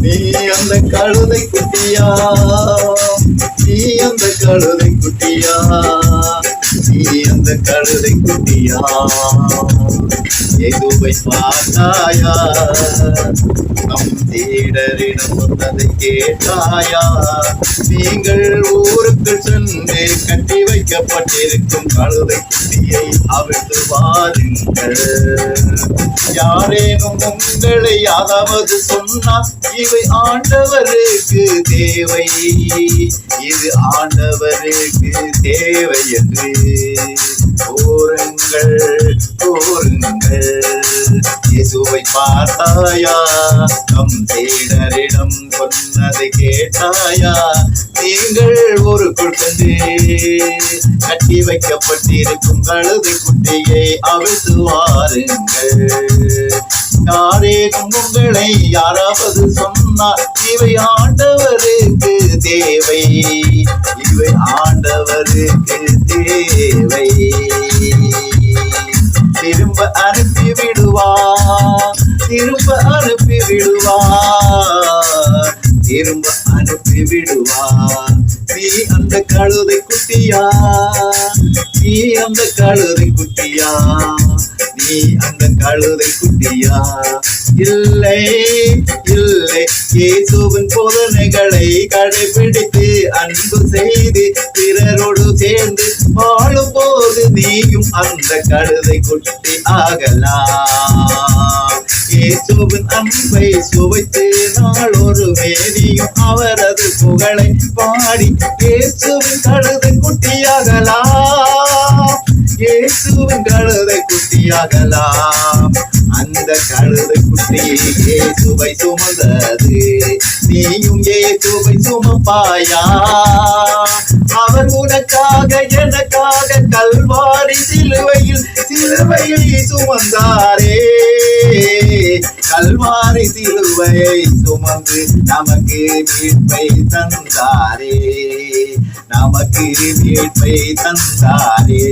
நீ அந்த கழுதை குட்டியா, நீ அந்த கழுதை குட்டியா, நீ அந்த கழுதை குட்டியா, எதுவை பார்த்தாயா, நம் சீடரிடம் சொன்னதை கேட்டாயா, நீங்கள் ஊருக்குள் சென்று கட்டி வைக்கப்பட்டிருக்கும் கழுதை குட்டியை அவிழ்த்து வாருங்கள். யாரேனும் உங்களை யாராவது சொன்னால் இவை ஆண்டவருக்கு தேவை, இது ஆண்டவருக்கு தேவை என்று கூறுங்கள், கூறுங்கள். இயேசுவை பார்த்தாயா, நம் சீடரிடம் சொன்னதை கேட்டாயா, நீங்கள் ஊருக்குள் சென்று கட்டி வைக்கப்பட்டிருக்கும் கழுதை குட்டியை அவிழ்த்து வாருங்கள். யாரேனும் உங்களை யாராவது சொன்னார் இவை ஆண்டவருக்கு தேவை, இவை ஆண்டவருக்கு தேவை. திரும்ப அனுப்பி விடுவார், திரும்ப அனுப்பி விடுவார், திரும்ப அனுப்பி விடுவார். நீ அந்த கழுதை குட்டியா, நீ அந்த கழுதை குட்டியா, நீ அந்த கழுதை குட்டியா. இல்லை இல்லை, இயேசுவின் போதனைகளை கடைபிடித்து அன்பு செய்து பிறரோடு சேர்ந்து வாழும் போது நீயும் அந்த கழுதை குட்டி ஆகலாம். இயேசுவின் அன்பை சுவைத்து நாள் ஒரு மேனியும் அவரது புகழை பாடி இயேசுவின் கழுதை குட்டியாகலாம், இயேசுவின் கழுதை குட்டியாகலாம். அந்த கழுதை குட்டி இயேசுவை சுமந்தது, நீயும் இயேசுவை சுமப்பாயா? அவர் உனக்காக எனக்காக கல்வாரி சிலுவையில் சிலுவையை சுமந்தாரே, கல்வாரி சிலுவையை சுமந்து நமக்கு மீட்பை தந்தாரே, நமக்கு மீட்பை தந்தாரே.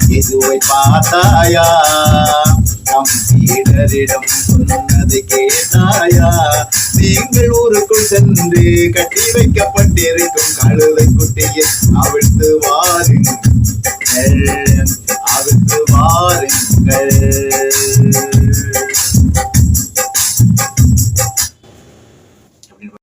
இயேசுவை பார்த்தாயா, நம் சீடரிடம் சொன்னதை கேட்டாயா, நீங்கள் ஊருக்குள் சென்று கட்டி வைக்கப்பட்டிருக்கும் கழுதை குட்டியை அவிழ்த்து வாருங்கள், அவிழ்த்து வாருங்கள்.